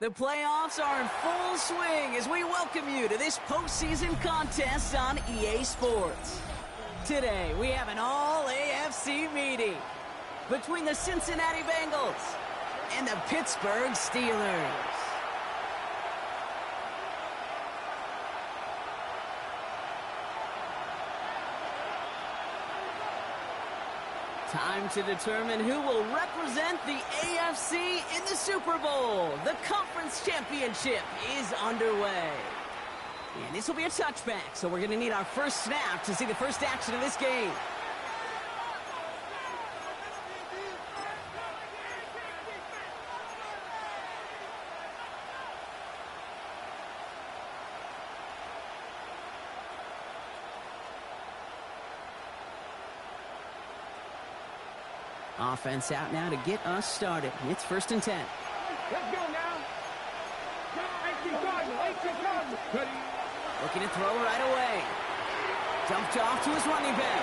The playoffs are in full swing as we welcome you to this postseason contest on EA Sports. Today, we have an all-AFC meeting between the Cincinnati Bengals and the Pittsburgh Steelers. Time to determine who will represent the AFC in the Super Bowl. The conference championship is underway. And this will be a touchback, so we're going to need our first snap to see the first action of this game. Offense out now to get us started. It's 1st and 10. Let's go now. 18 Cardinals. Looking to throw right away. Dumped off to his running back.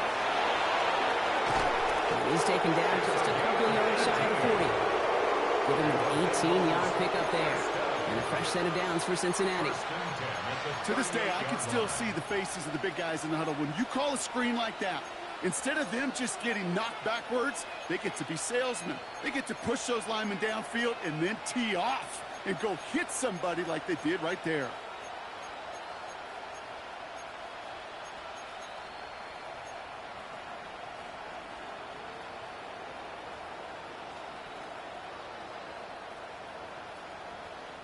He's taken down just a couple yards shy of the 40. Give him an 18-yard pickup there. And a fresh set of downs for Cincinnati. To this day, I can still see the faces of the big guys in the huddle. When you call a screen like that, instead of them just getting knocked backwards, they get to be salesmen. They get to push those linemen downfield and then tee off and go hit somebody like they did right there.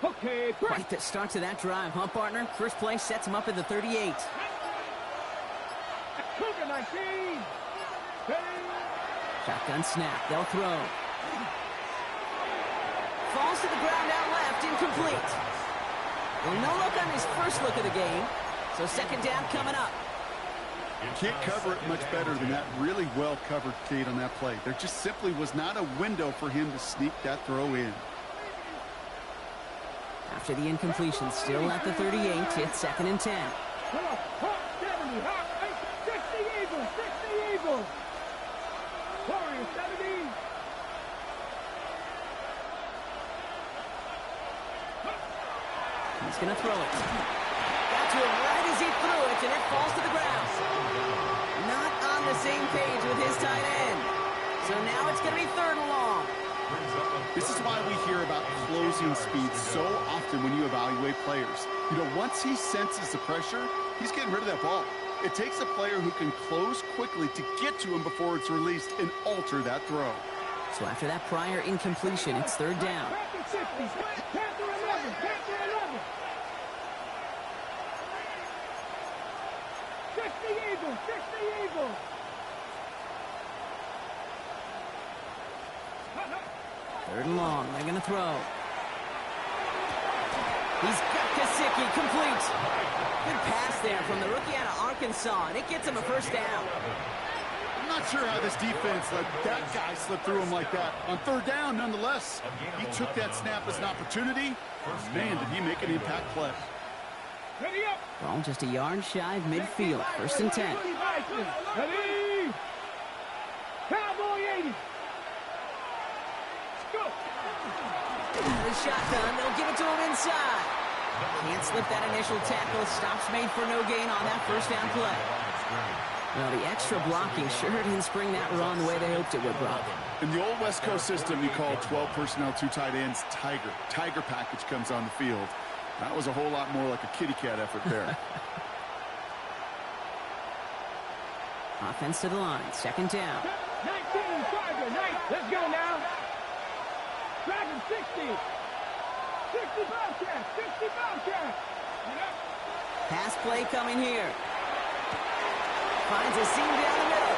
Okay, quite the start to that drive, huh, partner? First play sets him up at the 38. Cougar 19. Shotgun snap. They'll throw. Falls to the ground out left. Incomplete. Well, no look on his first look of the game. So second down coming up. You can't cover it much better than that really well-covered Cade on that play. There just simply was not a window for him to sneak that throw in. After the incompletion, still at the 38, it's 2nd and 10. 70, 60 Eagles, 60 Eagles. Warriors, 70. He's going to throw it. Got to him right as he threw it, and it falls to the ground. Not on the same page with his tight end. So now it's going to be 3rd and long. This is why we hear about closing speed so often when you evaluate players. You know, once he senses the pressure, he's getting rid of that ball. It takes a player who can close quickly to get to him before it's released and alter that throw. So after that prior incompletion, it's 3rd down. Panther 60, Panther 11, Panther 11. 60 Eagles, 60 Eagles. 3rd and long. They're going to throw. He's got Kasicki complete. Good pass there from the rookie out of Arkansas, and it gets him a 1st down. I'm not sure how this defense let that guy slip through him like that. On 3rd down, nonetheless, he took that snap as an opportunity. Man, did he make an impact play. Ball just a yard shy of midfield. 1st and 10. Ready? Cowboy 80. The shotgun, they'll give it to him inside. Can't slip that initial tackle. Stops made for no gain on that 1st down play. Well, the extra blocking sure didn't spring that run the way they hoped it would, Brock. In the old West Coast system, you call 12 personnel, 2 tight ends, Tiger. Tiger package comes on the field. That was a whole lot more like a kitty cat effort there. Offense to the line. 2nd down. 19, Tiger, 9. Let's go now. Dragon 60. 60 Bobcat, 60 Bobcat. Pass play coming here. Finds a seam down the middle.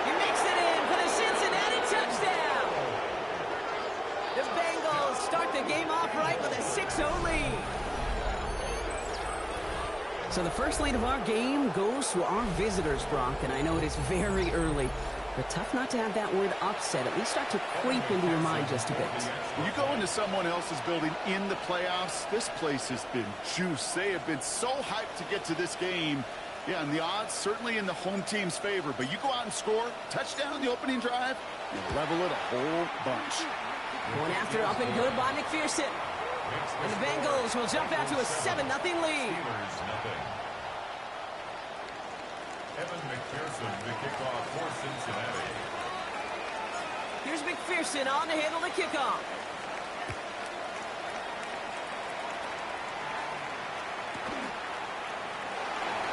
He makes it in for the Cincinnati touchdown. The Bengals start the game off right with a 6-0 lead. So the first lead of our game goes to our visitors, Brock, and I know it is very early. But tough not to have that word upset at least start to creep into your mind just a bit. When you go into someone else's building in the playoffs, this place has been juiced. They have been so hyped to get to this game. Yeah, and the odds certainly in the home team's favor. But you go out and score, touchdown in the opening drive, you level it a whole bunch. Going after up and good by McPherson. And the Bengals will jump out to a 7-0 lead. Steelers, nothing. Evan McPherson to kick off for Cincinnati. Here's McPherson on to handle the kickoff.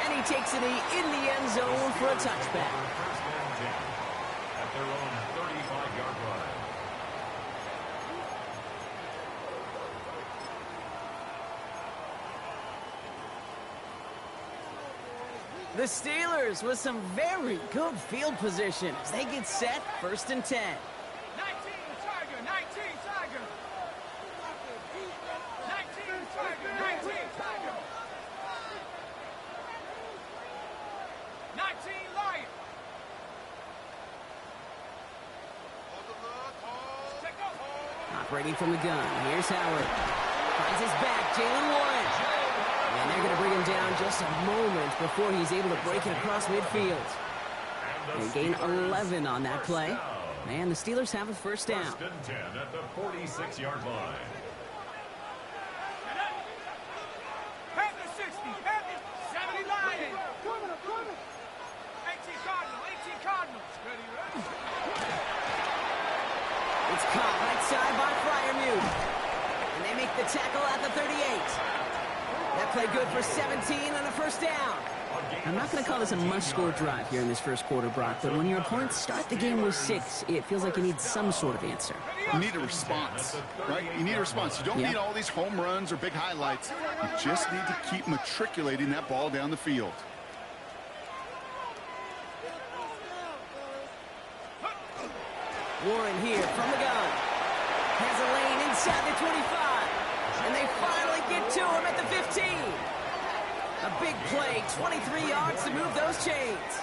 And he takes it in the end zone for a touchback. First and 10 at their own 35-yard line. The Steelers with some very good field position as they get set, 1st and 10. 19 Tiger, 19 Tiger. 19 Tiger, 19 Tiger. 19 Lion. Operating from the gun, here's Howard. Finds his back, Jalen Warren. And they're going to bring him down just a moment before he's able to break it across midfield. They gain 11 on that play. And the Steelers have a first down. 1st and 10 at the 46-yard line. Panther 60, Panther 70 Lion. 18 Cardinal, 18 Cardinals. Ready, ready. It's caught right side by Fryermuth. And they make the tackle at the 38. That play good for 17 and a first down. I'm not going to call this a must-score drive here in this first quarter, Brock, but when your opponents start the game with 6, it feels like you need some sort of answer. You need a response, right? You need a response. You don't need all these home runs or big highlights. You just need to keep matriculating that ball down the field. Warren here from the gun. Has a lane inside the 25. And they finally get to him at the 15. A big play, 23 yards to move those chains.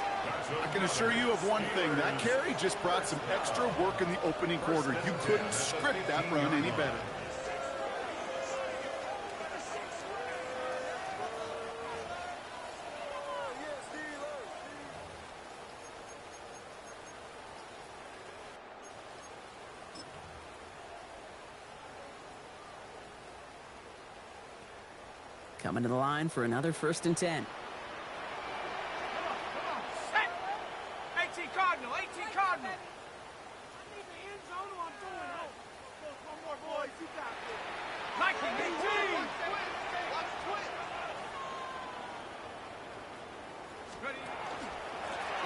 I can assure you of one thing. That carry just brought some extra work in the opening quarter. You couldn't script that run any better. Coming to the line for another 1st and 10. Set. 18 Cardinal, 18 Cardinal. I need the end zone or I'm going home. One more, boys. You got this. 19, 18. Ready.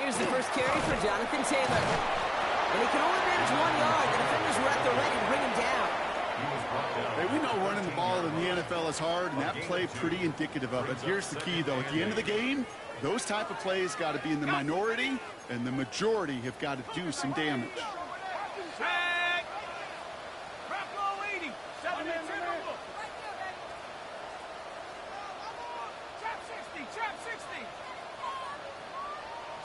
Here's the first carry for Jonathan Taylor. And he can only manage 1 yard. The defenders were at the ready to bring him down. Hey, we know running the ball in the NFL is hard, and that play pretty indicative of it. Here's the key, though. At the end of the game, those type of plays got to be in the minority, and the majority have got to do some damage. Set. Buffalo 80. 7 and 10. Trap 60. Trap 60.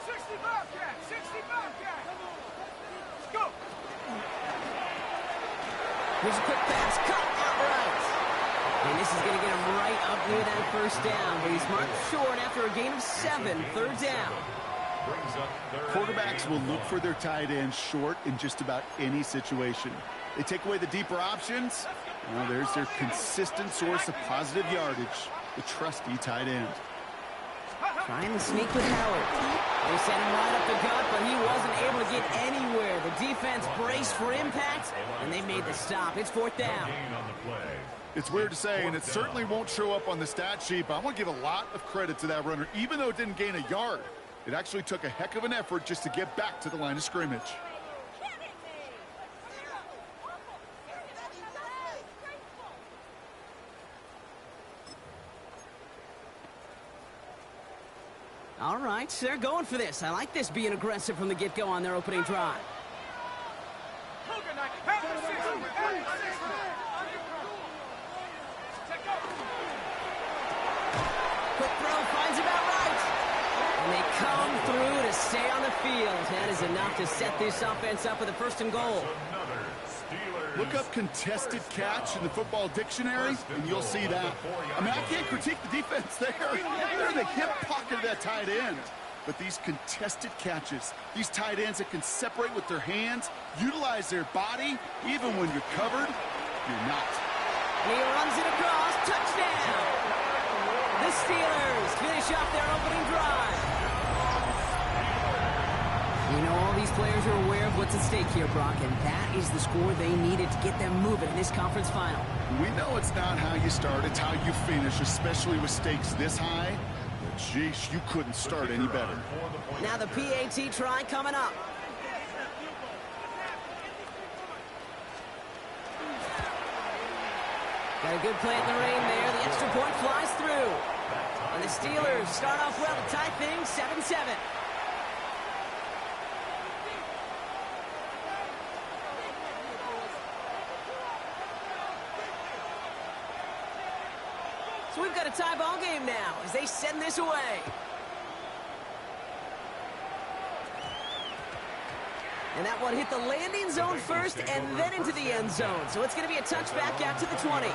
60 Bobcat. 60 Bobcat. Let's go. Here's a quick pass, cut outright. And this is going to get him right up near that first down. But he's marked short after a gain of 7, 3rd down. Quarterbacks will look for their tight end short in just about any situation. They take away the deeper options. Well, there's their consistent source of positive yardage, the trusty tight end. Trying to sneak with Howard. They sent him right up the gut, but he wasn't able to get anywhere. The defense braced for impact, and they made the stop. It's 4th down. It's weird to say, and it certainly won't show up on the stat sheet, but I want to give a lot of credit to that runner. Even though it didn't gain a yard, it actually took a heck of an effort just to get back to the line of scrimmage. All right, they're going for this. I like this being aggressive from the get-go on their opening drive. Quick throw, finds about right. And they come through to stay on the field. That is enough to set this offense up with a 1st and goal. Look up contested catch in the football dictionary, and you'll see that. I mean, I can't critique the defense there. They're in the hip pocket of that tight end. But these contested catches, these tight ends that can separate with their hands, utilize their body, even when you're covered, you're not. He runs it across. Touchdown! The Steelers finish off their opening drive. You know, all these players are aware of what's at stake here, Brock, and that is the score they needed to get them moving in this conference final. We know it's not how you start, it's how you finish, especially with stakes this high. But, geez, you couldn't start any better. Now the PAT try coming up. Got a good play in the rain there. The extra point flies through. And the Steelers start off well to tie things 7-7. So we've got a tie ball game now as they send this away. And that one hit the landing zone first and then into the end zone. So it's going to be a touchback out to the 20.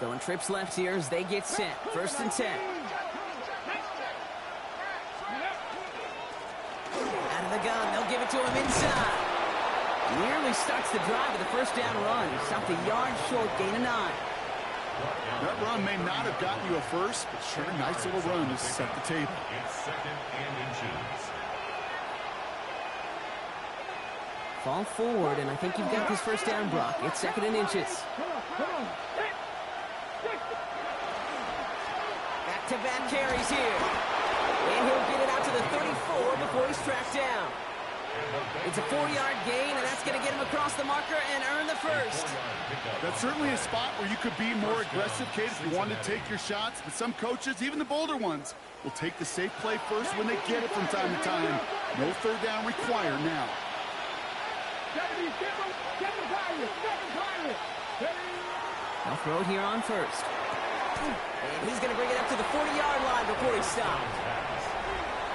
Going trips left here as they get set. 1st and 10. Out of the gun, they'll give it to him inside. Nearly starts the drive with a first down run. Stopped a yard short, gain of 9. That run may not have gotten you a first, but sure, nice little run to set the table. It's 2nd and inches. Fall forward, and I think you've got this first down, Brock. It's 2nd and inches. Back-to-back carries here. And he'll get it out to the 34 before he's tracked down. It's a 4-yard gain, and that's going to get him across the marker and earn the first. That's certainly a spot where you could be more aggressive, Kate, if you wanted to take your shots. But some coaches, even the bolder ones, will take the safe play first when they get it from time to time. No third down required now. They'll throw it here on first. And he's going to bring it up to the 40-yard line before he stops.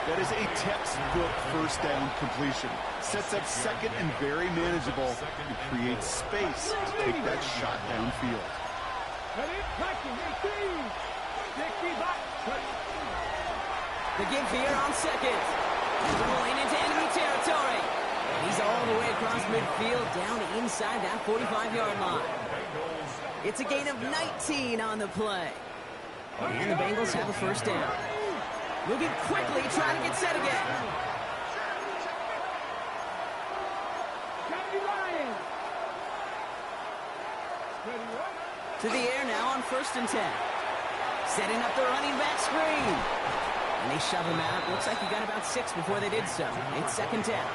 That is a textbook first down completion. Sets up second and very manageable and creates space to take that shot downfield. The give here on second. Rolling into enemy territory. And he's all the way across midfield down inside that 45-yard line. It's a gain of 19 on the play. And the Bengals have a first down. Moving quickly, trying to get set again. To the air now on 1st and 10. Setting up the running back screen. And they shove him out. Looks like he got about 6 before they did so. It's 2nd down.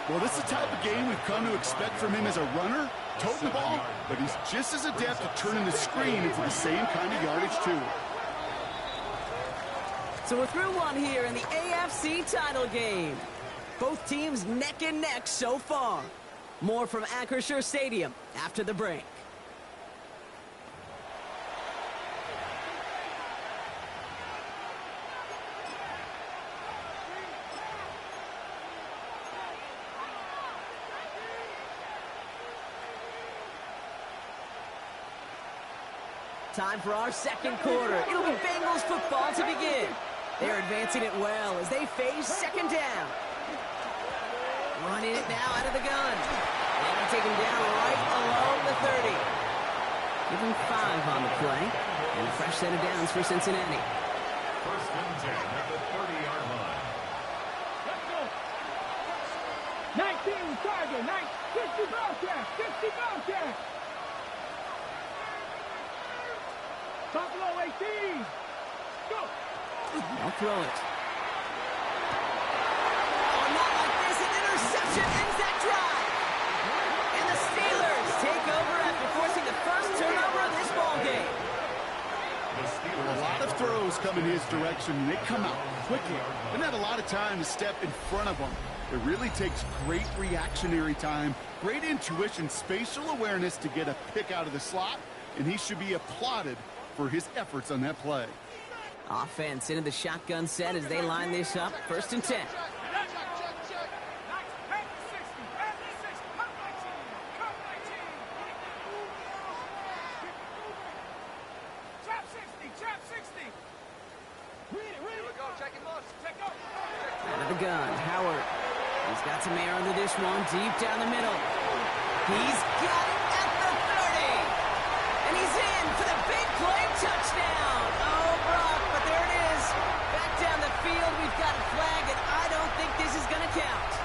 Well, this is the type of game we've come to expect from him as a runner, toting the ball, but he's just as adept at turning the screen into the same kind of yardage, too. So we're through one here in the AFC title game. Both teams neck and neck so far. More from Acrisure Stadium after the break. Time for our second quarter. It'll be Bengals football to begin. They're advancing it well as they face 2nd down. Running it now out of the gun. And they take him down right along the 30. Give him 5 on the play. And a fresh set of downs for Cincinnati. 1st and 10 at the 30-yard line. Let's go. 19 target. 60 ball check. 60 ball check. Buffalo 18. Go. I'll throw it. Oh, not like this. An interception ends that drive. And the Steelers take over after forcing the first turnover of this ball game. A lot of throws come in his direction, and they come out quickly. Doesn't have a lot of time to step in front of them. It really takes great reactionary time, great intuition, spatial awareness to get a pick out of the slot, and he should be applauded for his efforts on that play. Offense into the shotgun set as they line this up. 1st and 10. Chap 60. Here we go, checking loss. Check up. Out of the gun, Howard. He's got some air under this one, deep down the middle. He's got it at the 30. And he's in for the big play touchdown. Oh, Brock, but there it is. Back down the field, we've got a flag, and I don't think this is going to count.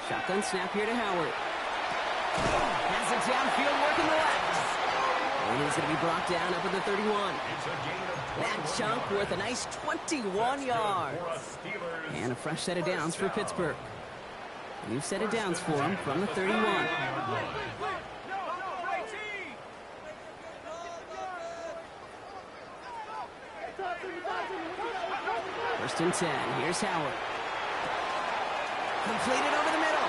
Shotgun snap here to Howard. Has it downfield, working the left. And he's going to be brought down up at the 31. That chunk worth a nice 21 yards. And a fresh set of downs for Pittsburgh. New set of downs for him from the 31. First and 10. Here's Howard. Completed over the middle.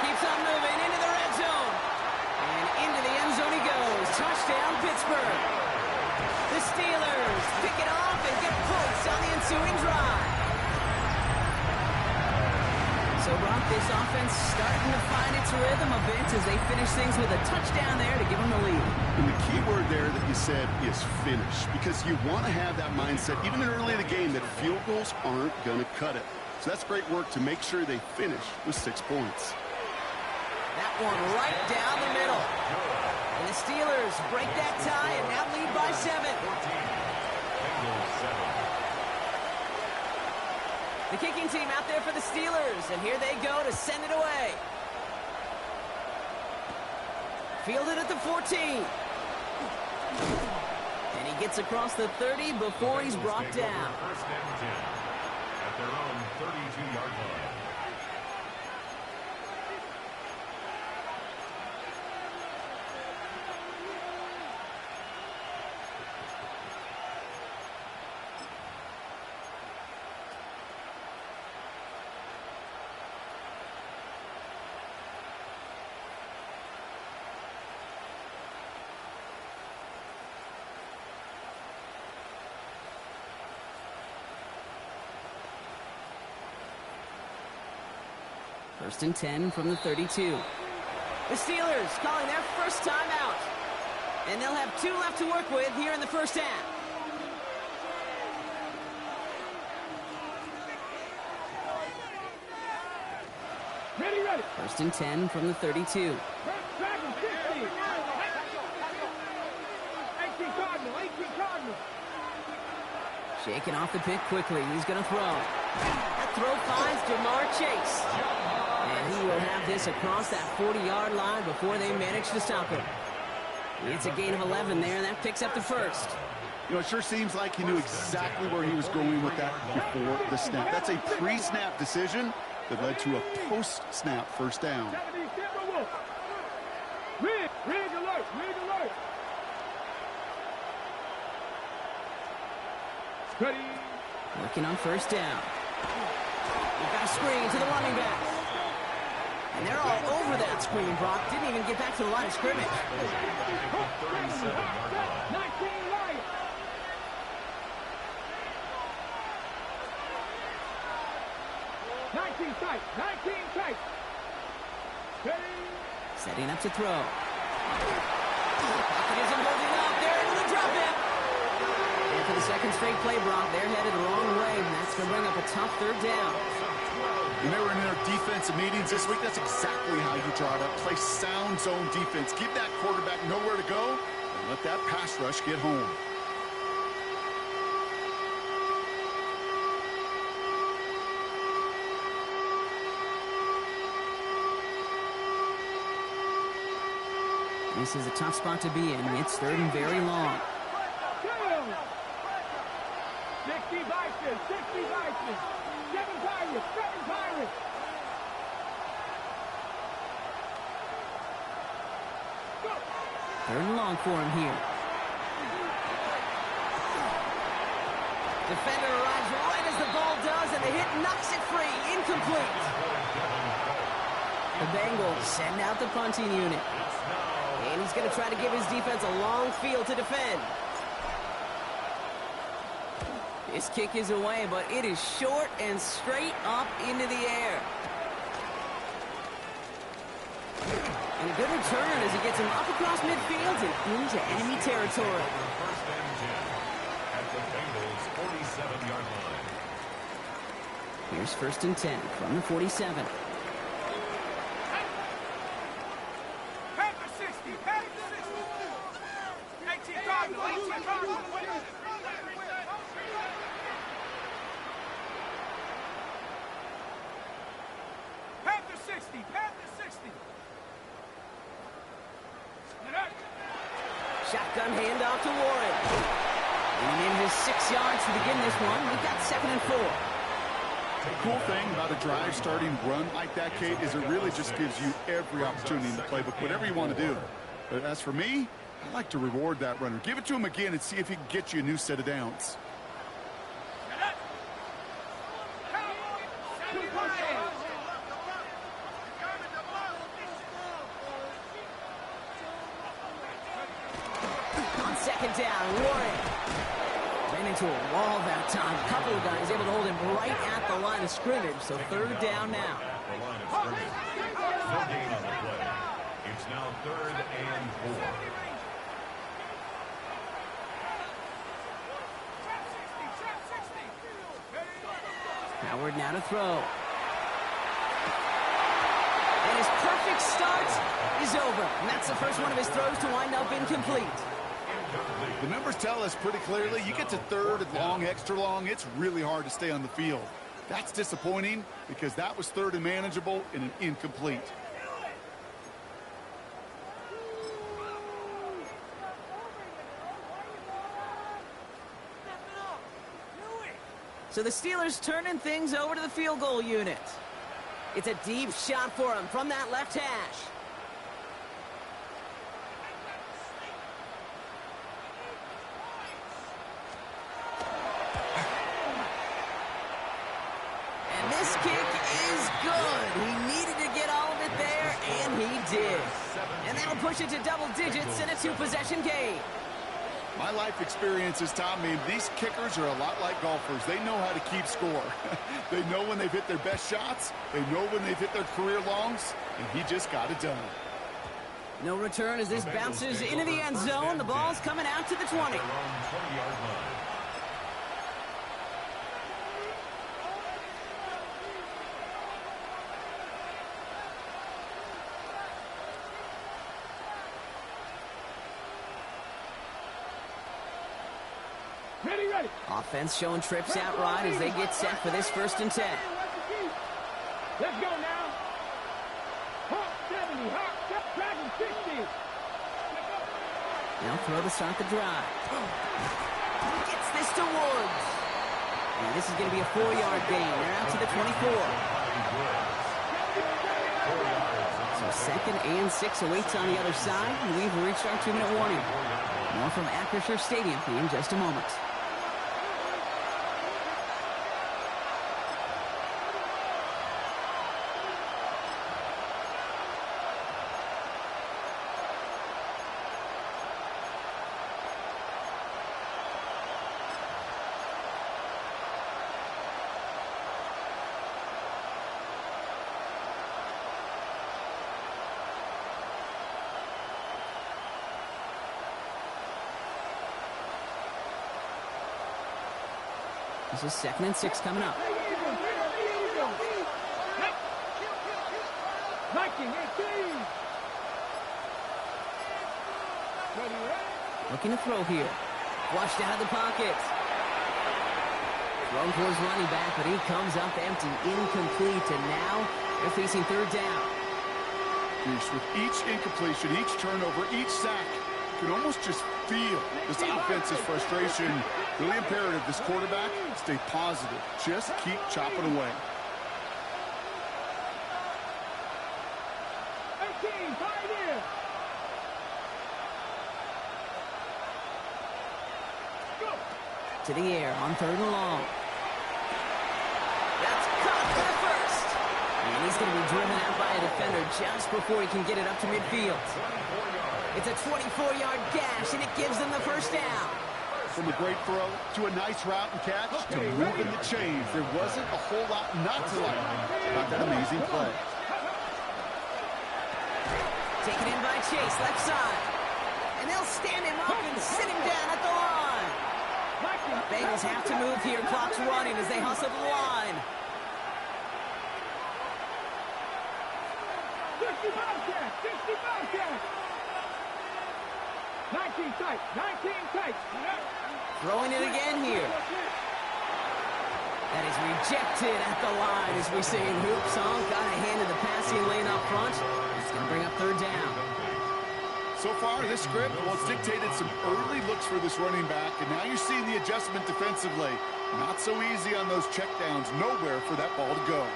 Keeps on moving into the red zone. And into the end zone he goes. Touchdown, Pittsburgh. The Steelers pick it off and get points on the ensuing drive. So, Brock, this offense starting to find its rhythm a bit as they finish things with a touchdown there to give them the lead. And the key word there that you said is finish, because you want to have that mindset, even early in the game, that field goals aren't going to cut it. So that's great work to make sure they finish with 6 points. That one right down the middle. And the Steelers break that tie and now lead by 7. The kicking team out there for the Steelers, and here they go to send it away. Fielded at the 14. And he gets across the 30 before he's brought down. First and 10 at their own 32-yard line. First and 10 from the 32. The Steelers calling their first timeout. And they'll have 2 left to work with here in the first half. Ready. First and 10 from the 32. 18 Cardinal. Shaking off the pick quickly. He's going to throw. That throw finds Jamar Chase. And he will have this across that 40-yard line before they manage to stop him. It's a gain of 11 there, and that picks up the first. You know, it sure seems like he knew exactly where he was going with that before the snap. That's a pre-snap decision that led to a post-snap first down. Rig alert. Ready. Working on first down. We've got a screen to the running back. And they're all over that screen, Brock. Didn't even get back to the line of scrimmage. 19 right. Nineteen tight. Ready. Setting up to throw. Pocket isn't holding up. They're able to drop it. And for the second straight play, Brock, they're headed the wrong way, and that's going to bring up a tough third down. When they were in their defensive meetings this week, that's exactly how you draw it up. Play sound zone defense. Keep that quarterback nowhere to go, and let that pass rush get home. This is a tough spot to be in. It's third and very long. 60 Vikings. 7 Pirates. Third and long for him here. Defender arrives right as the ball does, and the hit knocks it free. Incomplete. The Bengals send out the punting unit. And he's going to try to give his defense a long field to defend. His kick is away, but it is short and straight up into the air. And a good return as he gets him up across midfield and into enemy territory. First and 10 at the Bengals' 47-yard line. Here's first and 10 from the 47. Panther 60, Panther 60. 18 Cardinal, 18 Cardinal. Panther 60, Panther 60. Shotgun handoff to Warren. And in his 6 yards to begin this one. We've got 2nd and 4. The cool thing about a drive starting run like that, Kate, is it really just gives you every opportunity in the playbook, whatever you want to do. But as for me, I like to reward that runner. Give it to him again and see if he can get you a new set of downs. On 2nd down, Warren ran into a wall that time. A couple of guys able to hold him right at the line of scrimmage. So 3rd down now. The line of scrimmage. No gain on the play. It's now 3rd and 4. Howard now to throw. And his perfect start is over. And that's the first one of his throws to wind up incomplete. The numbers tell us pretty clearly, you get to 3rd and long, extra long, it's really hard to stay on the field. That's disappointing because that was 3rd and manageable and an incomplete. So the Steelers turning things over to the field goal unit. It's a deep shot for him from that left hash. And this kick is good. He needed to get all of it there, and he did. And that'll push it to double digits in a 2-possession game. My life experience has taught me these kickers are a lot like golfers. They know how to keep score. They know when they've hit their best shots. They know when they've hit their career longs, and he just got it done. No return as this bounces into the end zone. The ball's coming out to the 20. 20-yard line. Ready. Offense showing trips out right as they get set for this 1st and 10. Let's go now. Hawk 70, Hawk, Dragon 60. Now throw to start the drive. Gets this to Woods. And this is going to be a 4-yard gain. They're out to the 24. So 2nd and 6 awaits on the other side. We've reached our 2-minute warning. More from Acrisure Stadium in just a moment. This is 2nd and 6 coming up. Looking to throw here. Flushed out of the pocket. Thrown towards running back, but he comes up empty, incomplete, and now they're facing 3rd down. Goose, with each incompletion, each turnover, each sack, you can almost just feel this offense's frustration. Really imperative, this quarterback, stay positive. Just keep chopping away. 18, Pioneer. to the air on 3rd and long. That's caught for the first. And he's going to be driven out by a defender just before he can get it up to midfield. It's a 24-yard gash, and it gives them the first down. From a great throw to a nice route and catch to moving the chains. There wasn't a whole lot not to like about that amazing play. Taken in by Chase, left side. And they'll stand him up and sit him down at the line. Bengals have to move here. Clock's running as they hustle the line. 19 tight, 19 tight. Throwing it again here. That is rejected at the line, as we say in Hoop Song. Got a hand in the passing lane up front. It's going to bring up 3rd down. So far, this script, well, it's dictated some early looks for this running back, and now you're seeing the adjustment defensively. Not so easy on those checkdowns. Nowhere for that ball to go.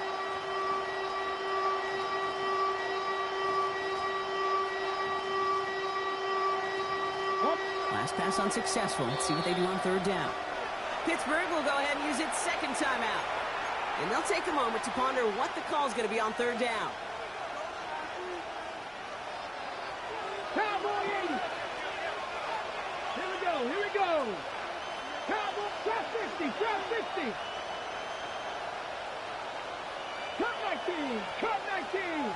Last pass unsuccessful. Let's see what they do on 3rd down. Pittsburgh will go ahead and use its 2nd timeout. And they'll take a moment to ponder what the call is going to be on 3rd down. Cowboy 80. Here we go. Cowboy, trap 60, trap 60. Cut 19, cut 19.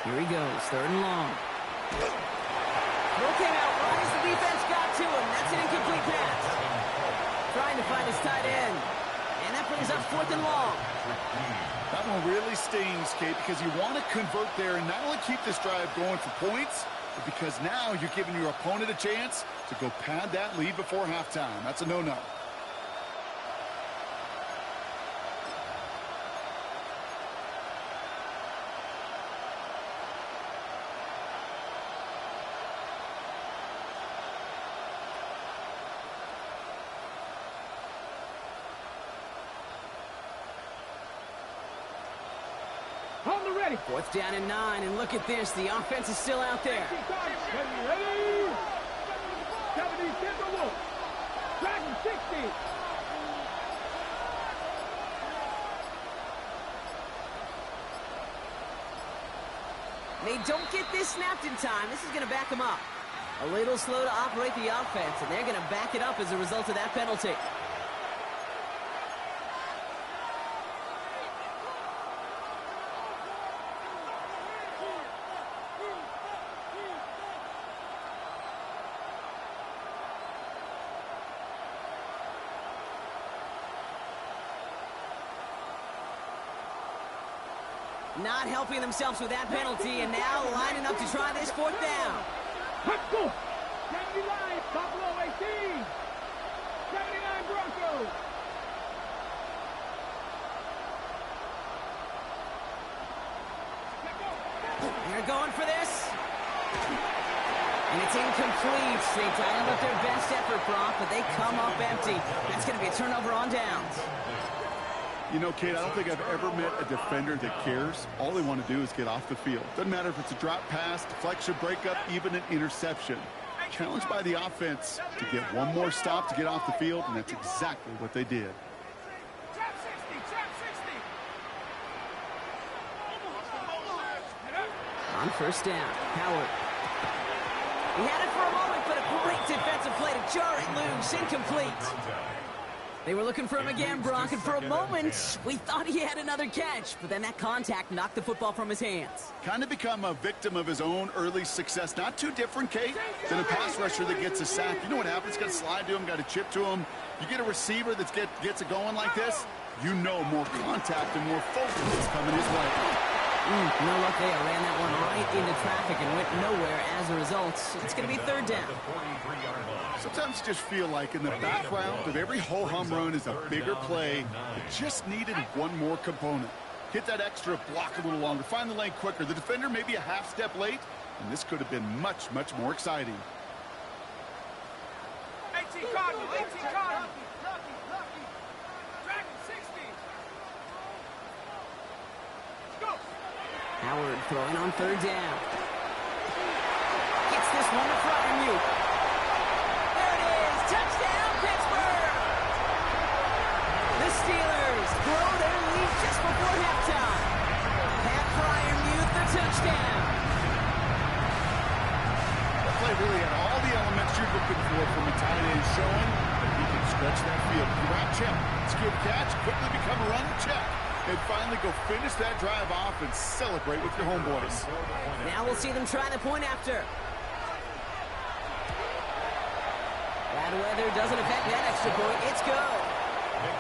Here he goes, 3rd and long. Throw came out right as the defense got to him. That's an incomplete pass. Trying to find his tight end. And that brings up 4th and long. That one really stings, Kate, because you want to convert there and not only keep this drive going for points, but because now you're giving your opponent a chance to go pad that lead before halftime. That's a no-no. On the ready. 4th down and 9, and look at this. The offense is still out there. Ready. 70, Timberwolf. Dragon 60. They don't get this snapped in time. This is going to back them up. A little slow to operate the offense, and they're going to back it up as a result of that penalty. Not helping themselves with that penalty, and now lining up to try this 4th down. Let's go. 79, Buffalo 18. 79 Broncos. They're going for this. And it's incomplete. They dialed up their best effort, Brock, but they come up empty. That's going to be a turnover on downs. You know, Kate, I don't think I've ever met a defender that cares. All they want to do is get off the field. Doesn't matter if it's a drop pass, deflection, breakup, even an interception. Challenged by the offense to get one more stop to get off the field, and that's exactly what they did. Trap 60, trap 60. On 1st down, Howard. He had it for a moment, but a great defensive play to jar it loose. Incomplete. They were looking for him again, Brock, and for a moment, we thought he had another catch, but then that contact knocked the football from his hands. Kind of become a victim of his own early success. Not too different, Kate, than a pass rusher that gets a sack. You know what happens? Got to slide to him, got to chip to him. You get a receiver that gets it going like this, you know more contact and more focus is coming his way. No luck there. Ran that one right into traffic and went nowhere as a result. It's going to be 3rd down. Sometimes you just feel like in the background of every ho-hum run is a bigger play. It just needed one more component. Hit that extra block a little longer. Find the lane quicker. The defender may be a half step late, and this could have been much, much more exciting. 18 Cardinal, 18 Cardinal. Dragon 60. Go. Howard throwing on 3rd down. Gets this one to Freiermuth. There it is. Touchdown, Pittsburgh. touchdown. That play really had all the elements you're looking for from a tight end, showing that he can stretch that field. Grab check, secure the catch, quickly become a running check, and finally go finish that drive off and celebrate with your homeboys. Now we'll see them try the point after. Bad weather doesn't affect that extra point. It's good.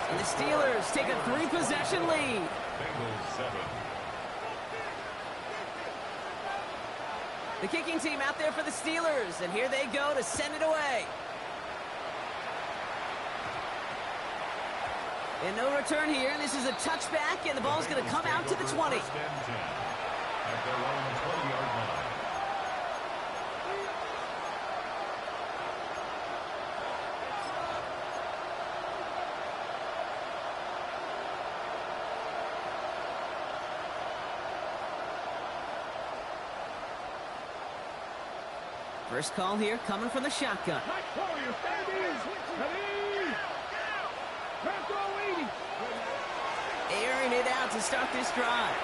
And the Steelers take a 3-possession lead. The kicking team out there for the Steelers, and here they go to send it away. And no return here, and this is a touchback, and the ball's going to come out to the 20. At their own 20-yard line. First call here coming from the shotgun. Airing it out to start this drive.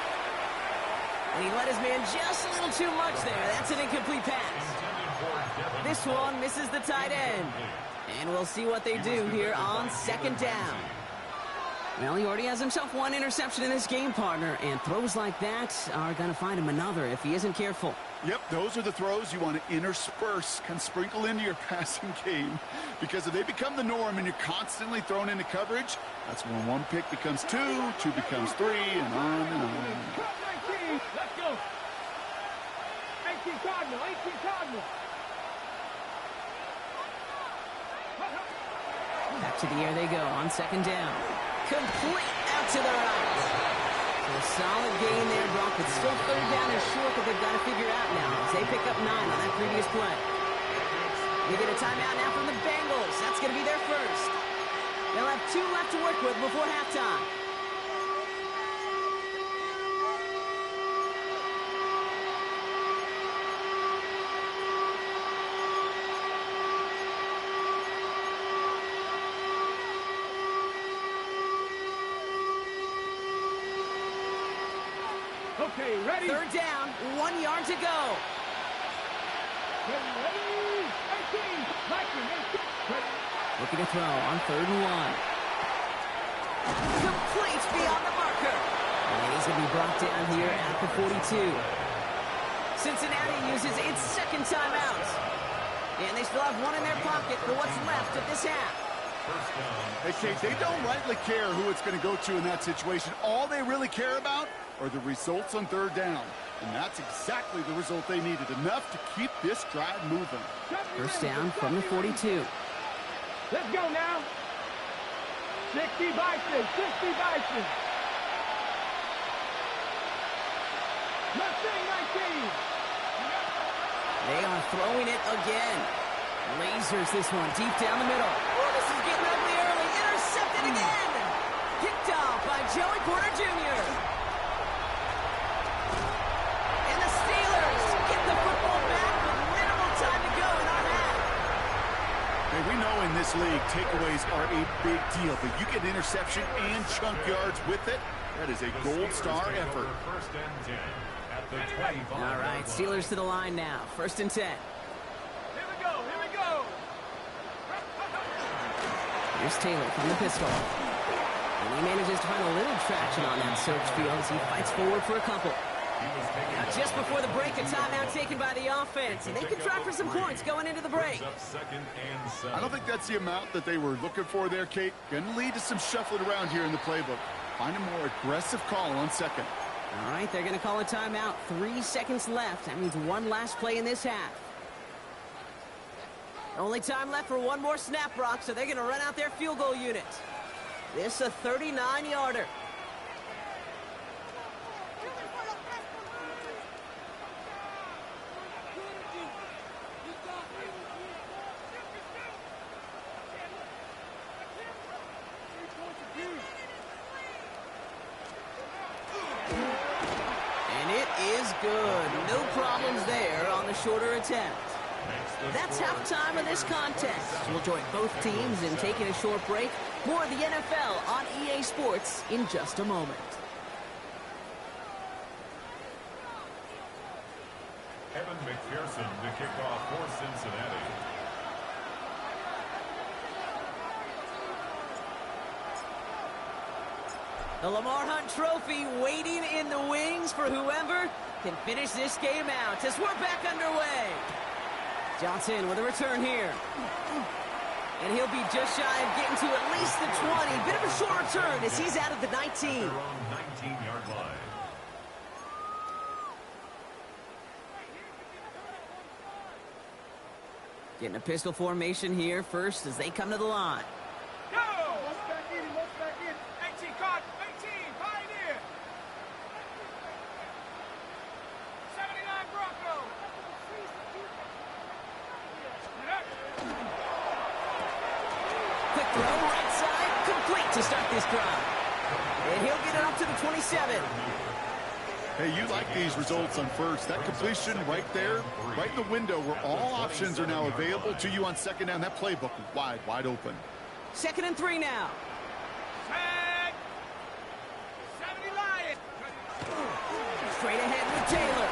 And he let his man just a little too much there. That's an incomplete pass. This one misses the tight end. And we'll see what they do here on second down. Well, he already has himself one interception in this game, partner, and throws like that are going to find him another if he isn't careful. Yep, those are the throws you want to intersperse, can sprinkle into your passing game, because if they become the norm and you're constantly thrown into coverage, that's when one pick becomes two, two becomes three, and on and on. Let's go. 18 Cardinal, 18 Cardinal. Back to the air they go on second down. Complete out to the right. So a solid gain there, Brock, but still third down is short that they've got to figure out now as they pick up 9 on that previous play. We get a timeout now from the Bengals. That's going to be their first. They'll have 2 left to work with before halftime. Okay, ready? Third down, 1 yard to go. Ready? 18. Looking to throw on 3rd and 1. Complete beyond the marker. And he's going to be brought down here at the 42. Cincinnati uses its second timeout. And they still have one in their pocket for what's left of this half. Hey, Kate, they don't rightly care who it's going to go to in that situation. All they really care about are the results on third down. And that's exactly the result they needed. Enough to keep this drive moving. First down from the 42. Let's go now. 60 Bison, 60 Bison. Let's say 19. They are throwing it again. Lasers this one deep down the middle. Oh, this is getting ugly early. Intercepted again. Picked off by Joey Porter Jr. And the Steelers get the football back with minimal time to go in our half. Hey, we know in this league takeaways are a big deal, but you get interception and chunk yards with it. That is a gold star effort. First and 10 at the 25. All right, Steelers to the line now. 1st and 10. Here we go, here we go. Here's Taylor from the pistol. And he manages to find a little traction on that search field as he fights forward for a couple. Now, just before the break, a timeout taken by the offense. And they can try for some points going into the break. I don't think that's the amount that they were looking for there, Kate. Going to lead to some shuffling around here in the playbook. Find a more aggressive call on second. All right, they're going to call a timeout. 3 seconds left. That means one last play in this half. Only time left for one more snap, Brock, so they're going to run out their field goal unit. This a 39-yarder. And it is good. No problems there on the shorter attempt. That's halftime of this contest. We'll join both teams in taking a short break. More of the NFL on EA Sports in just a moment. McPherson to kick off for Cincinnati. The Lamar Hunt Trophy waiting in the wings for whoever can finish this game out as we're back underway. Johnson with a return here. And he'll be just shy of getting to at least the 20. Bit of a short return as he's out of the 19. Their own 19-yard line. Getting a pistol formation here first as they come to the line. Go! What's back in? What's back in? 18 Cardinal, 18 Pioneer. 79 Bronco. Quick throw, right side, complete to start this drive. And he'll get it up to the 27. Hey, you like these results on first. That completion right there, right in the window where all options are now available to you on second down. That playbook wide open. 2nd and 3 now. Tag. 70 Lion. Straight ahead with Taylor.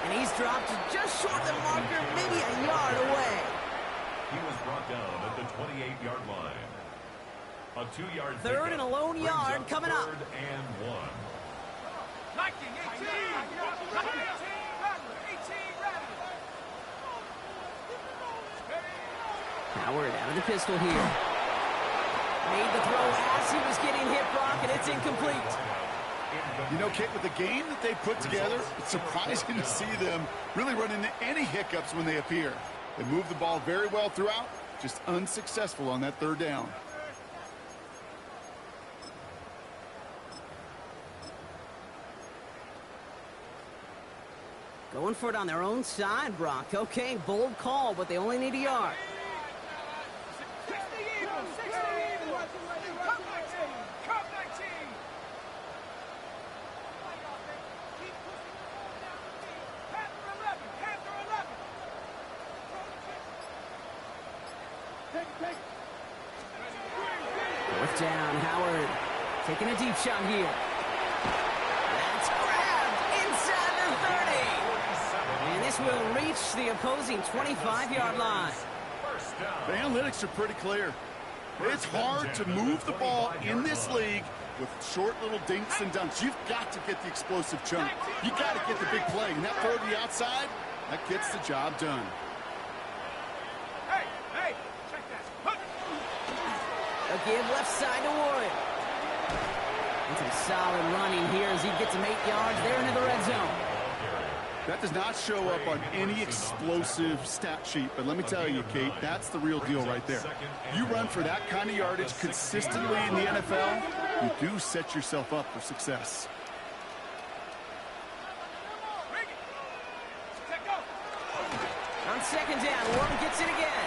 And he's dropped just short of the marker, maybe a yard away. He was brought down at the 28-yard line. A 2-yard Third and a lone yard coming up. 3rd and 1. Liking 18. 18 ready. Howard out of the pistol here. Made the throw as he was getting hit, Brock, and it's incomplete. You know, Kate, with the game that they put together, it's surprising to see them really run into any hiccups when they appear. They move the ball very well throughout, just unsuccessful on that 3rd down. Going for it on their own side, Brock. Okay, bold call, but they only need a yard. 60 Eagles, 60 Eagles. Cup 19. Cup 19. Panther 11. Panther 11. Take. 4th down, Howard taking a deep shot here. That's grabbed inside the 30. And this will reach the opposing 25-yard line. The analytics are pretty clear. It's hard to move the ball in this league with short little dinks and dunks. You've got to get the explosive chunk. You got to get the big play. And that throw to the outside, that gets the job done. Hey, check that. A give left side to Warren. And some solid running here as he gets him 8 yards there into the red zone. That does not show up on any explosive stat sheet, but let me tell you, Kate, that's the real deal right there. You run for that kind of yardage consistently in the NFL, you do set yourself up for success. On 2nd down, Warren gets it again.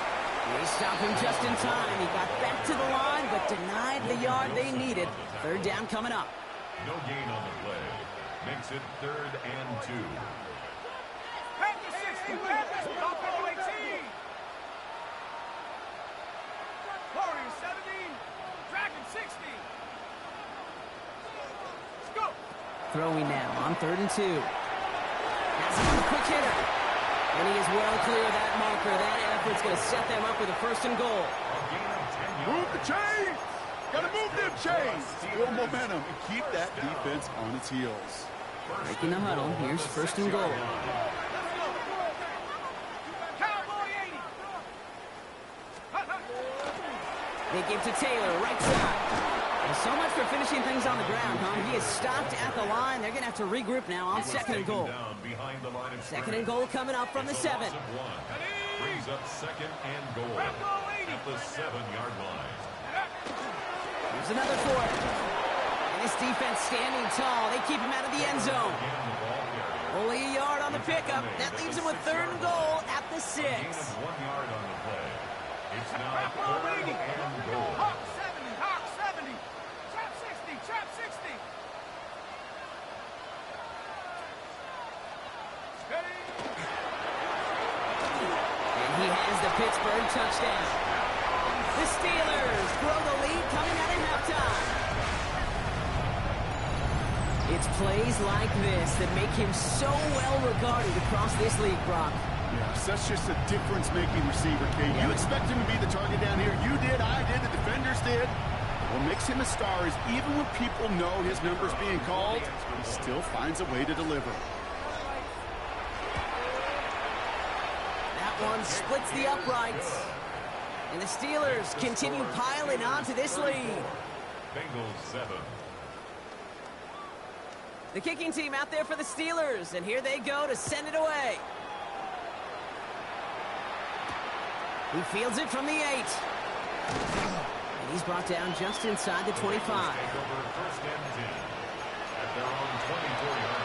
They stop him just in time. He got back to the line, but denied the yard they needed. 3rd down coming up. No gain on the play. Makes it 3rd and 2. Panther 60. Panthers. Buffalo 18. Warriors 17. Dragon 60. Let's go. Throwing now on 3rd and 2. That's a quick hitter. And he is well clear of that marker. That effort's going to set them up with a 1st and goal. Move the chains! Gotta move them chains! Build momentum and keep that defense on its heels. Breaking the huddle. Here's 1st and goal. Cowboy 80. They give to Taylor, right side. And so much for finishing things on the ground, huh? He is stopped at the line. They're going to have to regroup now on 2nd and goal. 2nd and goal coming up from the 7. Brings up 2nd and goal at the 7-yard line. Here's another 4th. And this defense standing tall. They keep him out of the end zone. Only a yard on the pickup. That leaves him with 3rd and goal at the 6. 1 yard on the play. It's now 3rd and goal. Hawk 70. Hawk 70. Trap 60. Trap 60. And he has the Pittsburgh touchdown. The Steelers grow the lead coming out of halftime. It's plays like this that make him so well regarded across this league, Brock. Yeah, such just a difference-making receiver, Kate. You expect him to be the target down here. You did, I did, the defenders did. What makes him a star is even when people know his number's being called, he still finds a way to deliver. That one splits the uprights. And the Steelers continue piling on to this lead. Bengals 7. The kicking team out there for the Steelers, and here they go to send it away. He fields it from the 8. And he's brought down just inside the 25. Take over first and 10 at their own 24-yard line.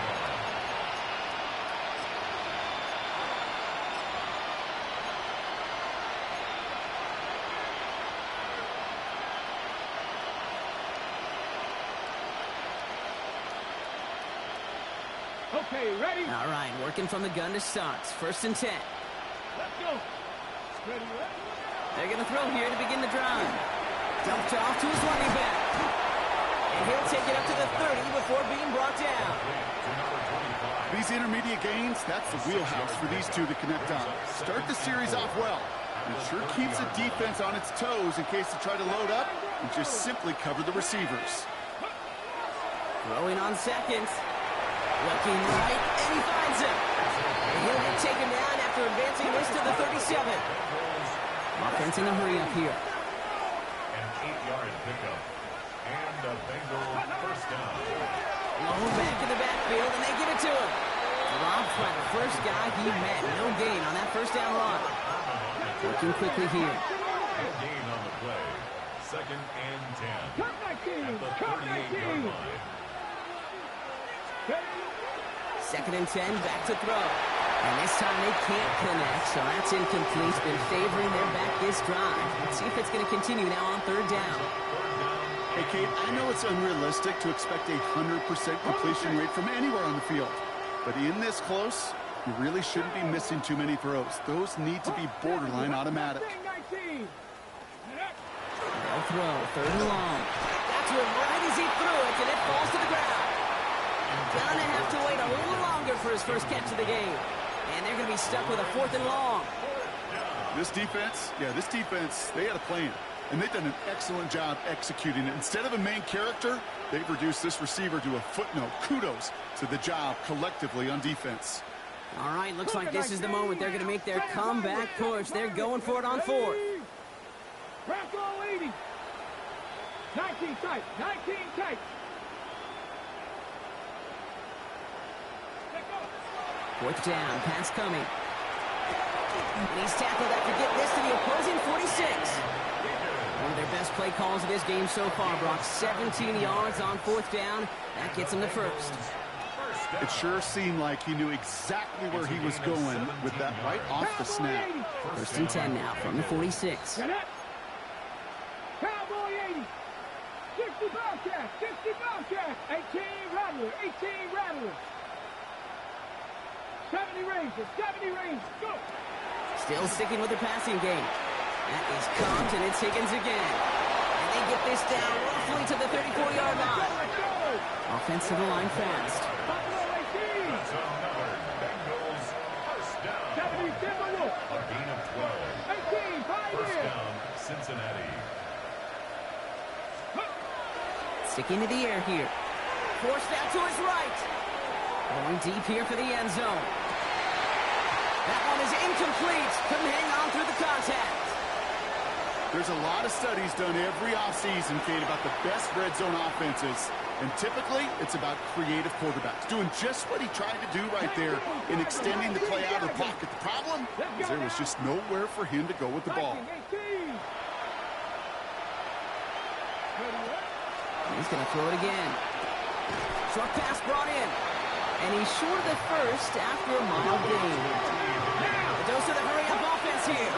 Okay, ready? All right, working from the gun to start. First and 10. Let's go. Ready, ready? They're going to throw here to begin the drive. Dumped off to his running back. And he'll take it up to the 30 before being brought down. These intermediate gains, that's the wheelhouse for these two to connect on. Start the series off well. It sure keeps the defense on its toes in case they try to load up and just simply cover the receivers. Throwing on seconds. Looking right, and he finds him. And he'll get taken down after advancing this to the 37. Offense in a hurry up here. An 8-yard pickup. And a Bengal first down. Low back in the backfield, and they give it to him. Dropped by the first guy he met. No gain on that first down run. Working quickly here. No gain on the play. Second and 10. At the 38-yard line. Second and 10, back to throw. And this time they can't connect, so that's incomplete. Been favoring their back this drive. Let's see if it's going to continue now on third down. Hey, Kate, I know it's unrealistic to expect a 100% completion rate from anywhere on the field. But in this close, you really shouldn't be missing too many throws. Those need to be borderline automatic. They'll throw, third and long. Got to him right as he threw it, and it falls to the ground. Gonna have to wait a little longer for his first catch of the game. And they're going to be stuck with a fourth and long. This defense, they had a plan. And they've done an excellent job executing it. Instead of a main character, they've reduced this receiver to a footnote. Kudos to the job collectively on defense. All right, looks like this is the moment they're going to make their comeback push. They're going for it on fourth. Crack all 80. 19 tight. 19 tight. Fourth down, pass coming. And he's tackled after getting this to the opposing 46. One of their best play calls of this game so far, Brock. 17 yards on fourth down. That gets him the first. It sure seemed like he knew exactly where he was going with that right off the snap. First and 10 now from the 46. Cowboy 80. 60 Bobcat. 60 Bobcat. 18 Rattler. 18 Rattler. 70 Rangers. 70 Rangers. Go. Still sticking with the passing game. That is Combs, and it's Higgins again. And they get this down roughly to the 34-yard line. Offense to the line fast. That's another Bengals first down. 70 Timberwolves. A gain of 12. 18 First Pioneers. down, Cincinnati. Sticking to the air here. Forced out to his right. Going deep here for the end zone. That one is incomplete. Couldn't hang on through the contact. There's a lot of studies done every offseason, Kate, about the best red zone offenses. And typically, it's about creative quarterbacks, doing just what he tried to do right there in extending the play out of the pocket. The problem is there was just nowhere for him to go with the ball. He's going to throw it again. Short pass brought in. And he's short of the first after a mild gain. A dose of the hurry-up offense here.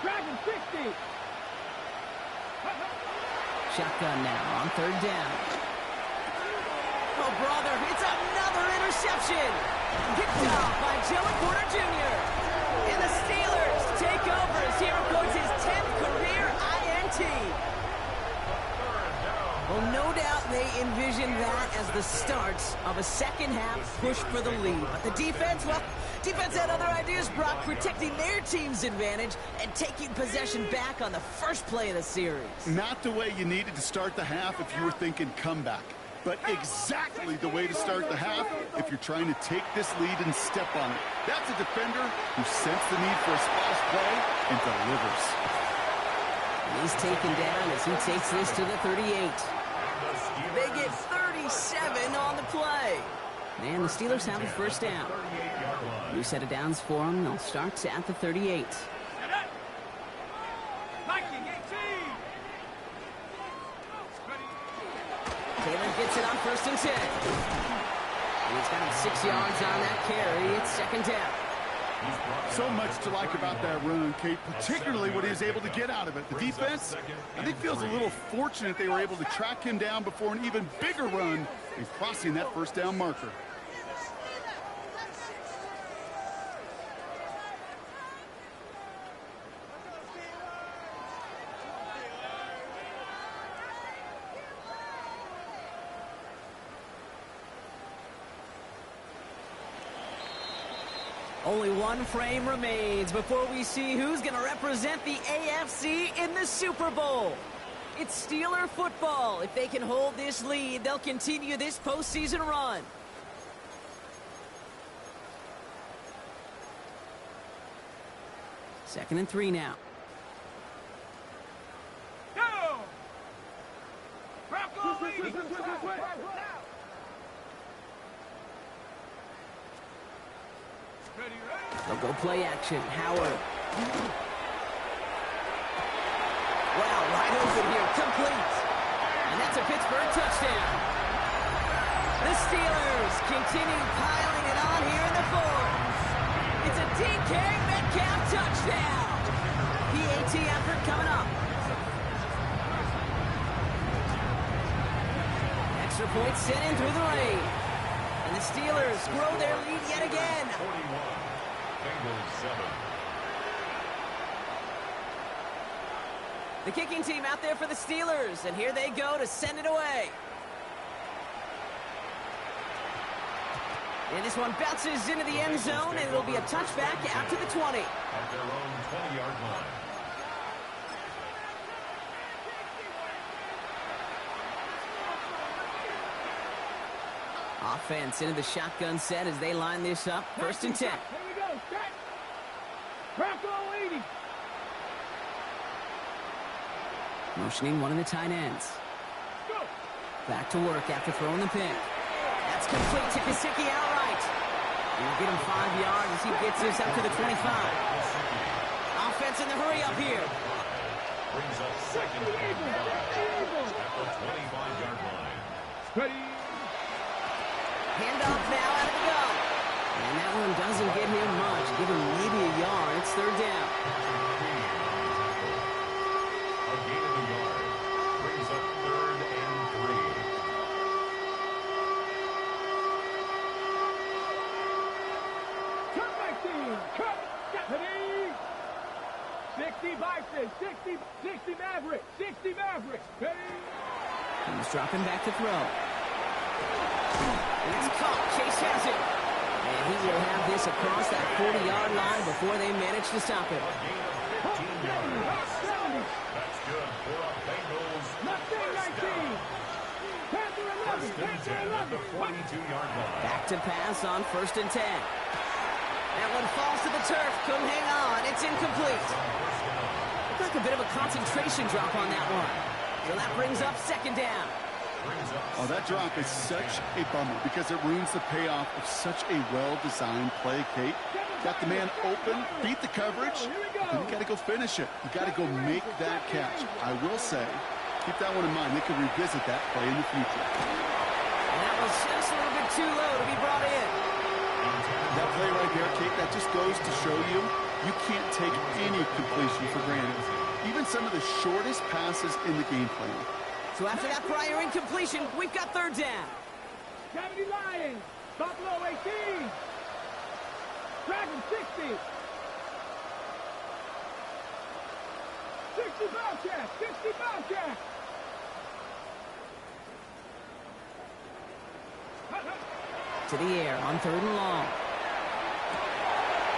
Dragon 60. Shotgun now on third down. Oh, brother, it's another interception. Picked off by Joey Porter Jr. And the Steelers envision that as the start of a second-half push for the lead. But the defense, well, defense had other ideas, Brock, protecting their team's advantage and taking possession back on the first play of the series. Not the way you needed to start the half if you were thinking comeback, but exactly the way to start the half if you're trying to take this lead and step on it. That's a defender who sensed the need for a splash play and delivers. He's taken down as he takes this to the 38. They get 37 on the play. And the Steelers have a first down. New set of downs for them. They'll start at the 38. Taylor gets it on 1st and 10. And he's got him 6 yards on that carry. It's second down. So much to like about that run, Kate, particularly what he was able to get out of it. The defense, I think, feels a little fortunate they were able to track him down before an even bigger run and crossing that first down marker. Only one frame remains before we see who's going to represent the AFC in the Super Bowl. It's Steeler football. If they can hold this lead, they'll continue this postseason run. Second and 3 now. Go! Bronco leading. They'll go play action. Howard. Wow, right open here. Complete. And that's a Pittsburgh touchdown. The Steelers continue piling it on here in the fourth. It's a DK Metcalf touchdown. PAT effort coming up. Extra point sent in through the rain. And the Steelers grow their lead yet again. 41. Bengals 7. The kicking team out there for the Steelers, and here they go to send it away. And this one bounces into the end zone, and it'll be a touchback out to the 20. At their own 20-yard line. Offense into the shotgun set as they line this up. 1st and 10. Here we go. Set. Bronco leading. Motioning one of the tight ends. Go. Back to work after throwing the pick. That's complete to Gesicki outright. He'll get him 5 yards as he gets this up to the 25. Offense in the hurry up here. Brings up second and 5 at the 25-yard line. Ready. Handoff now out of the gun. And that one doesn't get him much. Give him maybe a yard. It's 3rd down. A gain of a yard. Brings up 3rd and 3. Cut back team. Cut. Ready. 60 Bison. 60 Mavericks. 60 Mavericks. Ready. He's dropping back to throw. And it's caught. Chase has it. And he will have this across that 40-yard line before they manage to stop it. A gain of 15 yards. 70. That's good for a Bengals Nothing first 19. down. Panther 11. First and 10 at the 42-yard line. Back to pass on 1st and 10. That one falls to the turf. Couldn't hang on. It's incomplete. Looks like a bit of a concentration drop on that one. So that brings up 2nd down. Oh, that drop is such a bummer because it ruins the payoff of such a well-designed play, Kate. Got the man open, beat the coverage, then you got to go finish it. You got to go make that catch. I will say, keep that one in mind. They can revisit that play in the future. And that was just a little bit too low to be brought in. That play right there, Kate, that just goes to show you, you can't take any completion for granted. Even some of the shortest passes in the game plan. So after that prior incompletion, we've got 3rd down. 70 Lions. Buffalo 18. Dragon 60. 60 Bobcat. 60 Bobcat. to the air on 3rd and long.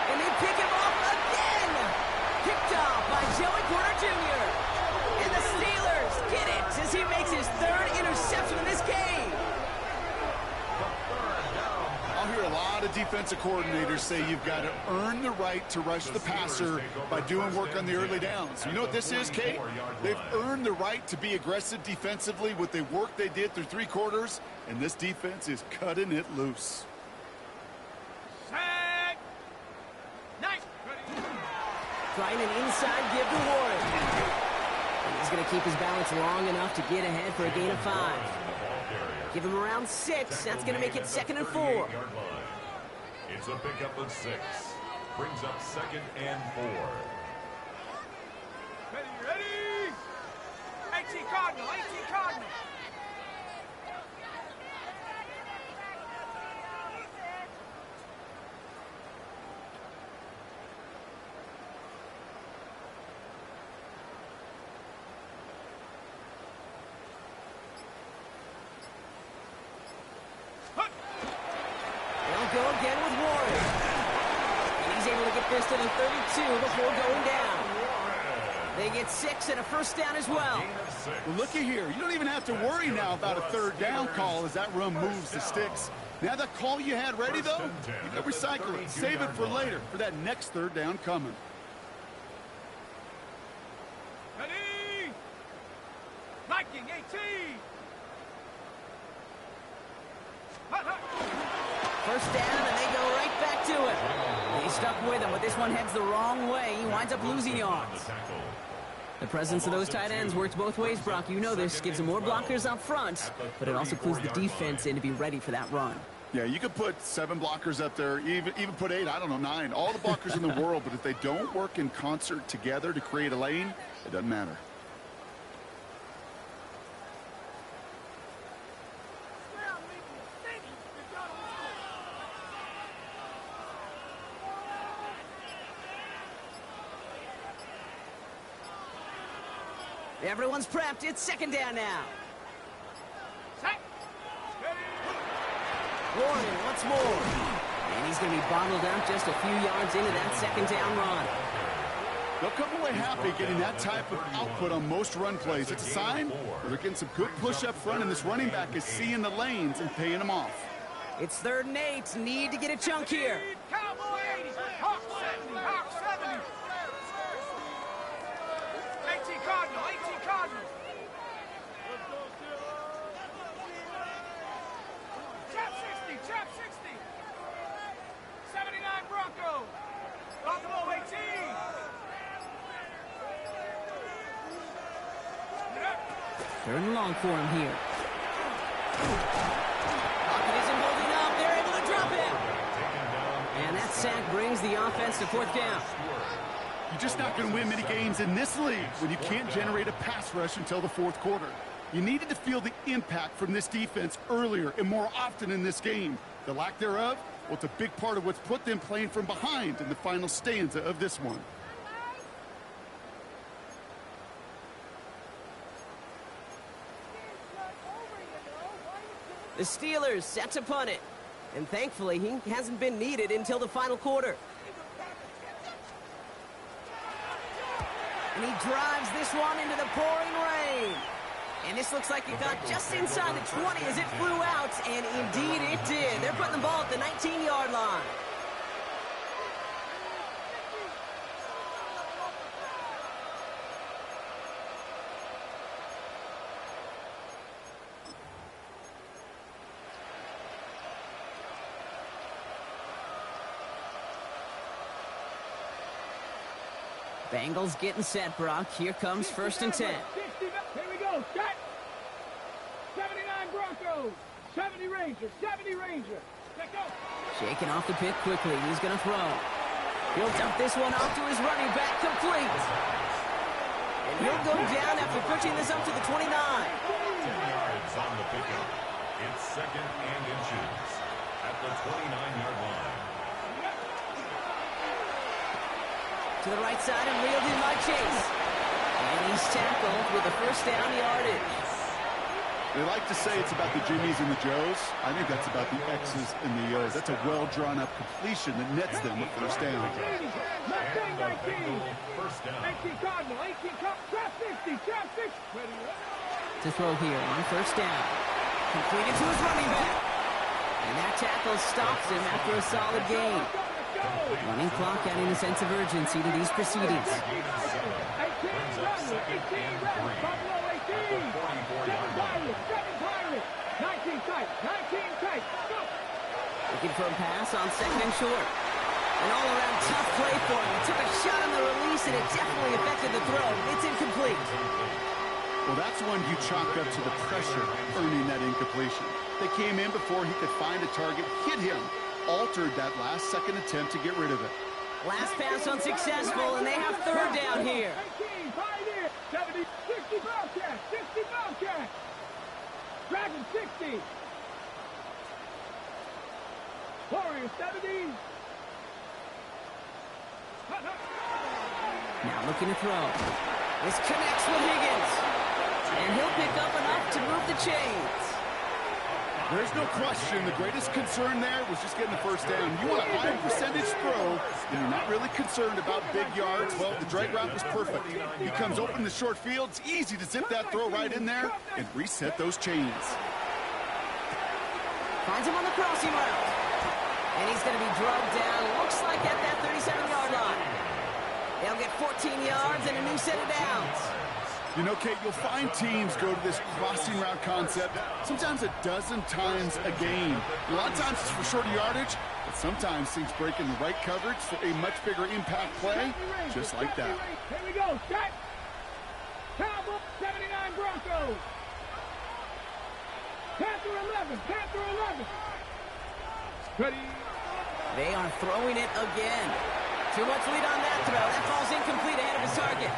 And they pick him off again! Picked off by Joey Porter Jr. And the Steelers get it as he makes his 3rd interception in this game. I'll hear a lot of defensive coordinators say you've got to earn the right to rush the passer by doing work on the early downs. You know what this is, Kate? They've earned the right to be aggressive defensively with the work they did through 3 quarters, and this defense is cutting it loose. Sack! Nice! Trying an inside give to Warren. And he's going to keep his balance long enough to get ahead for a gain of 5. Give him around 6. That's going to make it 2nd and 4. It's a pickup of 6. Brings up 2nd and 4. Ready? AT Cardinal, AT Cardinal. They'll go again with Warren. And he's able to get this to the 32 before going down. They get 6 and a 1st down as well. Well, looky here. You don't even have to worry now about a 3rd down call as that run moves the sticks. Now that call you had ready, though, you can recycle it. Save it for later, for that next 3rd down coming. Ready? Viking, AT. 1st down, and they go right back to it. He stuck with him, but this one heads the wrong way. He winds up losing yards. The presence of those tight ends works both ways, Brock. You know this. Gives them more blockers up front, but it also clues the defense in to be ready for that run. Yeah, you could put 7 blockers up there, even put 8, I don't know, 9. All the blockers in the world, but if they don't work in concert together to create a lane, it doesn't matter. Everyone's prepped. It's 2nd down now. Warren once more. And he's going to be bottled up just a few yards into that 2nd down run. They'll come away happy getting that type of output on most run plays. It's a sign that they're getting some good push up front, and this running back is seeing the lanes and paying them off. It's 3rd and 8. Need to get a chunk here. Cowboy 80. Hawk 70. Hawk 70. AT Cardinal, AT Cardinal. Chap 60, chap 60. 79 Bronco. Buffalo 18. 3rd and long for him here. Pocket isn't holding up. They're able to drop him. And that sack brings the offense to 4th down. You're just not going to win many games in this league when you can't generate a pass rush until the 4th quarter. You needed to feel the impact from this defense earlier and more often in this game. The lack thereof, well, it's a big part of what's put them playing from behind in the final stanza of this one. The Steelers set to punt it. And thankfully, he hasn't been needed until the final quarter. And he drives this one into the pouring rain. And this looks like it got just inside the 20 as it flew out, and indeed it did. They're putting the ball at the 19-yard line. Bengals getting set, Brock. Here comes 1st and 10. Here we go. Shot. 79 Broncos. 70 Rangers. 70 Rangers. Let's go. Shaking off the pit quickly. He's going to throw. He'll dump this one off to his running back, complete. And he'll go down after pushing this up to the 29. 10 yards on the pickup. It's 2nd and inches at the 29-yard line. To the right side and reeled in by Chase. And he's tackled with the 1st down yardage. They like to say it's about the Jimmies and the Joes. I think that's about the X's and the O's. That's a well-drawn-up completion that nets them a first down. Mustang 19. First down. 18 Cardinal. 18 Cardinal. Trap 60. Trap 60. To throw here on first down. Completed to his running back. And that tackle stops him after a solid gain. Running clock adding a sense of urgency to these proceedings. 18 Cardinal. 18 Red. Buffalo 18. 7 Pirates. 7 Pirates. 19 tight. 19 tight. Go. Looking for a pass on second and short. An all-around tough play for him. Took a shot on the release, and it definitely affected the throw. It's incomplete. Well, that's one you chalk up to the pressure earning that incompletion. They came in before he could find a target, hit him, altered that last-second attempt to get rid of it. Last pass unsuccessful, and they have third down here. 18, Pioneer, 70, 60 Bobcat, 60 Bobcat. Dragon 60. Warriors 70. Now looking to throw. This connects with Higgins. And he'll pick up enough to move the chains. There's no question the greatest concern there was just getting the first down. You want a high percentage throw, and you're not really concerned about big yards. Well, the drag route was perfect. He comes open in the short field. It's easy to zip that throw right in there and reset those chains. Finds him on the crossing route. And he's going to be drugged down, looks like at that 37-yard line. They'll get 14 yards and a new set of downs. You know, Kate, you'll find teams go to this crossing route concept sometimes a dozen times a game. A lot of times it's for shorter yardage, but sometimes things break in the right coverage for a much bigger impact play, just like that. Here we go, set. Cowboys 79 Broncos. Panther 11, Panther 11. Ready. They are throwing it again. Too much lead on that throw. That falls incomplete ahead of his target.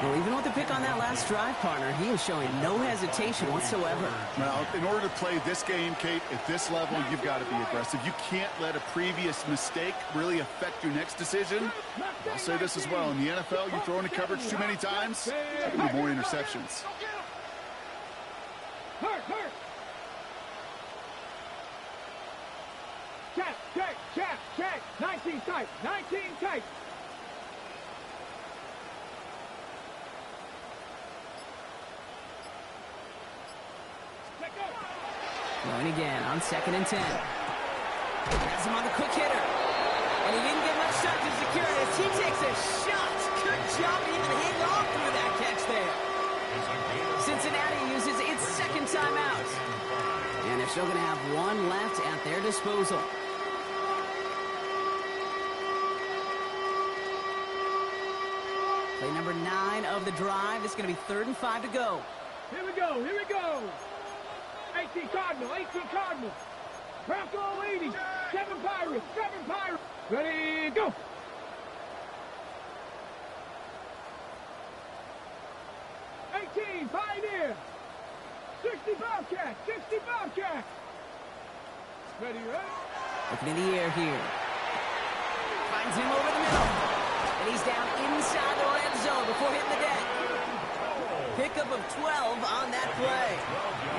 Well, even with the pick on that last drive, partner, he is showing no hesitation whatsoever. Well, in order to play this game, Kate, at this level, you've got to be aggressive. You can't let a previous mistake really affect your next decision. I'll say this as well. In the NFL, you throw into coverage too many times, there will be more interceptions. Hurt, hurt. Check. 19 tight, 19 tight. Going again on 2nd and 10. Has him on the quick hitter. And he didn't get much time to secure it as he takes a shot. Good job to even hang on through that catch there. Cincinnati uses its second timeout. And they're still going to have one left at their disposal. Play number 9 of the drive. It's going to be 3rd and 5 to go. Here we go. 18 Cardinal, 18 Cardinal. Bronco 80, 7 Pirates. Ready, go. Pioneer. 60 Bobcat. Ready, right? Looking in the air here. Finds him over the middle. And he's down inside the red zone before hitting the deck. Pickup of 12 on that play.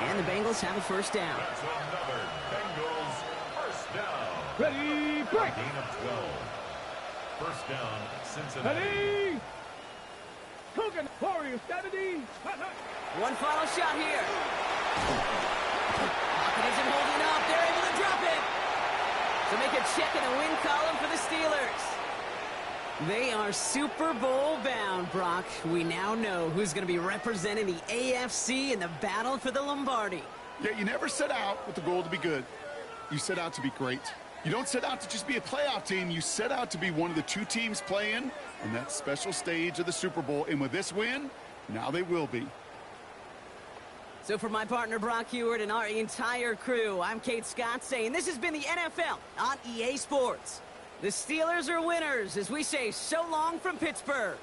And the Bengals have a first down. That's another Bengals first down. Ready, break. Gain of 12. First down, Cincinnati. Ready. Coogan, Warriors 70. One final shot here. Pocket isn't holding up. They're able to drop it. So make a check in the win column for the Steelers. They are Super Bowl bound, Brock. We now know who's going to be representing the AFC in the battle for the Lombardi. Yeah, you never set out with the goal to be good. You set out to be great. You don't set out to just be a playoff team. You set out to be one of the 2 teams playing in that special stage of the Super Bowl. And with this win, now they will be. So for my partner, Brock Heward, and our entire crew, I'm Kate Scott saying this has been the NFL on EA Sports. The Steelers are winners as we say so long from Pittsburgh.